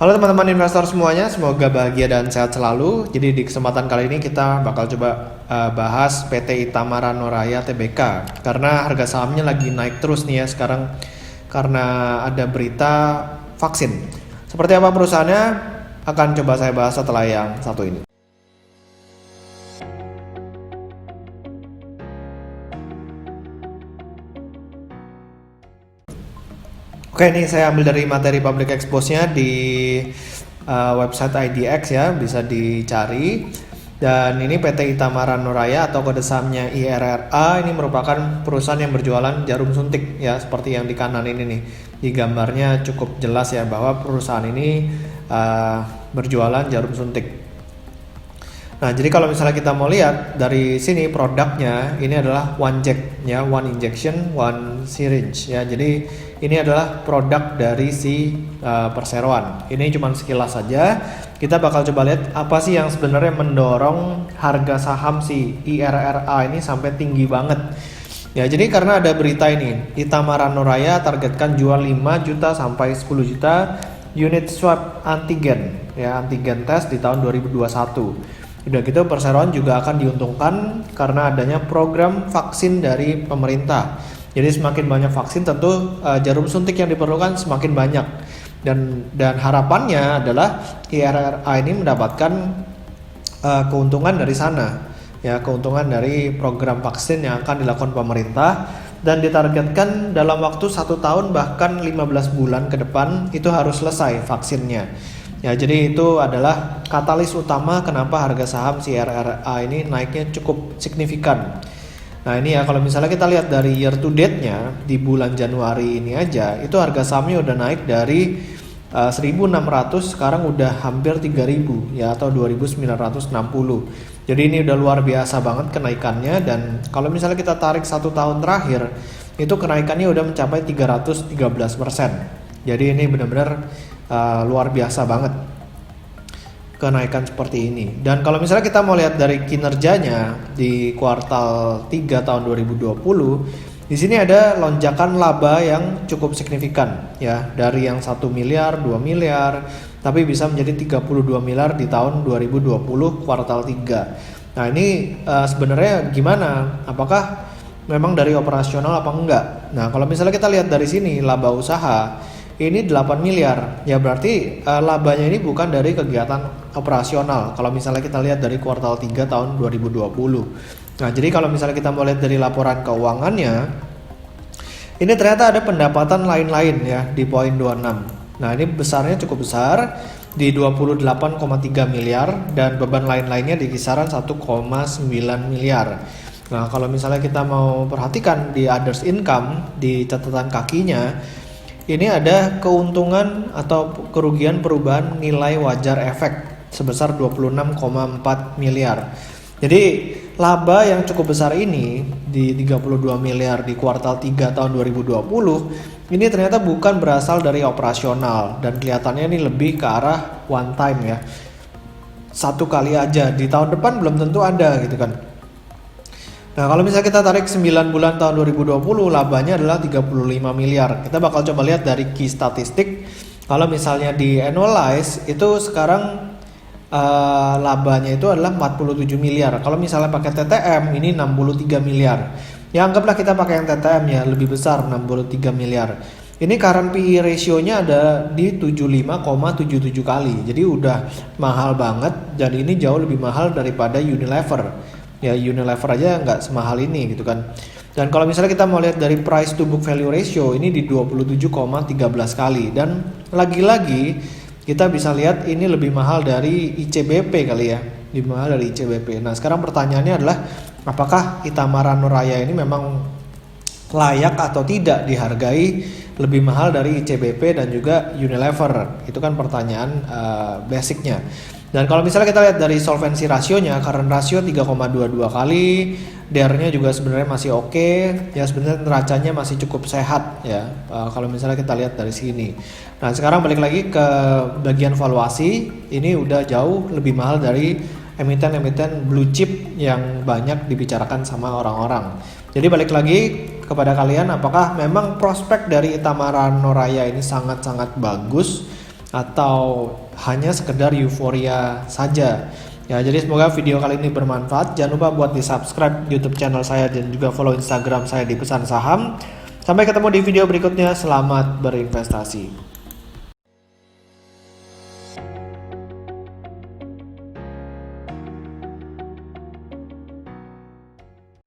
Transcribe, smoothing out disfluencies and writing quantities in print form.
Halo teman-teman investor semuanya, semoga bahagia dan sehat selalu. Jadi di kesempatan kali ini kita bakal coba bahas PT Itamara Noraya Tbk. Karena harga sahamnya lagi naik terus nih ya sekarang karena ada berita vaksin. Seperti apa perusahaannya akan coba saya bahas setelah yang satu ini. Oke, ini saya ambil dari materi public expose-nya di website IDX ya, bisa dicari. Dan ini PT Itamara Noraya atau kode sahamnya IRRA, ini merupakan perusahaan yang berjualan jarum suntik ya, seperti yang di kanan ini nih. Di gambarnya cukup jelas ya bahwa perusahaan ini berjualan jarum suntik. Nah, jadi kalau misalnya kita mau lihat dari sini produknya, ini adalah one jack ya, one injection, one syringe ya. Jadi ini adalah produk dari si perseroan. Ini cuma sekilas saja. Kita bakal coba lihat apa sih yang sebenarnya mendorong harga saham si IRRA ini sampai tinggi banget. Ya, jadi karena ada berita ini, Itamara Noraya targetkan jual 5 juta sampai 10 juta unit swab antigen ya, antigen test di tahun 2021. Udah gitu perseroan juga akan diuntungkan karena adanya program vaksin dari pemerintah. Jadi semakin banyak vaksin tentu jarum suntik yang diperlukan semakin banyak. Dan harapannya adalah IRRA ini mendapatkan keuntungan dari sana. Ya, keuntungan dari program vaksin yang akan dilakukan pemerintah dan ditargetkan dalam waktu 1 tahun bahkan 15 bulan ke depan itu harus selesai vaksinnya. Ya, jadi itu adalah katalis utama kenapa harga saham si IRRA ini naiknya cukup signifikan. Nah, ini ya kalau misalnya kita lihat dari year to date-nya di bulan Januari ini aja, itu harga sahamnya udah naik dari 1.600 sekarang udah hampir 3.000 ya, atau 2.960. Jadi ini udah luar biasa banget kenaikannya, dan kalau misalnya kita tarik 1 tahun terakhir, itu kenaikannya udah mencapai 313%. Jadi ini benar-benar luar biasa banget kenaikan seperti ini. Dan kalau misalnya kita mau lihat dari kinerjanya di kuartal 3 tahun 2020, di sini ada lonjakan laba yang cukup signifikan ya, dari yang 1 miliar, 2 miliar, tapi bisa menjadi 32 miliar di tahun 2020 kuartal 3. Nah, ini sebenarnya gimana? Apakah memang dari operasional apa enggak? Nah, kalau misalnya kita lihat dari sini laba usaha ini 8 miliar, ya berarti labanya ini bukan dari kegiatan operasional. Kalau misalnya kita lihat dari kuartal 3 tahun 2020. Nah, jadi kalau misalnya kita mau lihat dari laporan keuangannya, ini ternyata ada pendapatan lain-lain ya di poin 26. Nah, ini besarnya cukup besar di 28,3 miliar dan beban lain-lainnya di kisaran 1,9 miliar. Nah, kalau misalnya kita mau perhatikan di others income di catatan kakinya, ini ada keuntungan atau kerugian perubahan nilai wajar efek sebesar 26,4 miliar. Jadi laba yang cukup besar ini di 32 miliar di kuartal 3 tahun 2020 ini ternyata bukan berasal dari operasional, dan kelihatannya ini lebih ke arah one time ya. 1 kali aja, di tahun depan belum tentu ada gitu kan. Nah, kalau misalnya kita tarik 9 bulan tahun 2020, labanya adalah 35 miliar. Kita bakal coba lihat dari key statistik. Kalau misalnya di annualize, itu sekarang labanya itu adalah 47 miliar. Kalau misalnya pakai TTM, ini 63 miliar. Ya, anggaplah kita pakai yang TTM ya, lebih besar, 63 miliar. Ini current PE ratio-nya ada di 75,77 kali. Jadi udah mahal banget, dan ini jauh lebih mahal daripada Unilever. Ya, Unilever aja nggak semahal ini gitu kan. Dan kalau misalnya kita mau lihat dari price to book value ratio, ini di 27,13 kali. Dan lagi-lagi kita bisa lihat ini lebih mahal dari ICBP kali ya, lebih mahal dari ICBP. Nah, sekarang pertanyaannya adalah apakah Itamara Noraya ini memang layak atau tidak dihargai lebih mahal dari ICBP dan juga Unilever? Itu kan pertanyaan basicnya. Dan kalau misalnya kita lihat dari solvency rasionya, current rasio 3,22 kali, DER-nya juga sebenarnya masih oke, ya sebenarnya neracanya masih cukup sehat ya. Kalau misalnya kita lihat dari sini. Nah, sekarang balik lagi ke bagian valuasi, ini udah jauh lebih mahal dari emiten-emiten blue chip yang banyak dibicarakan sama orang-orang. Jadi balik lagi kepada kalian, apakah memang prospek dari Itamara Noraya ini sangat-sangat bagus atau hanya sekedar euforia saja. Ya, jadi semoga video kali ini bermanfaat. Jangan lupa buat di-subscribe YouTube channel saya dan juga follow Instagram saya di Pesan Saham. Sampai ketemu di video berikutnya. Selamat berinvestasi.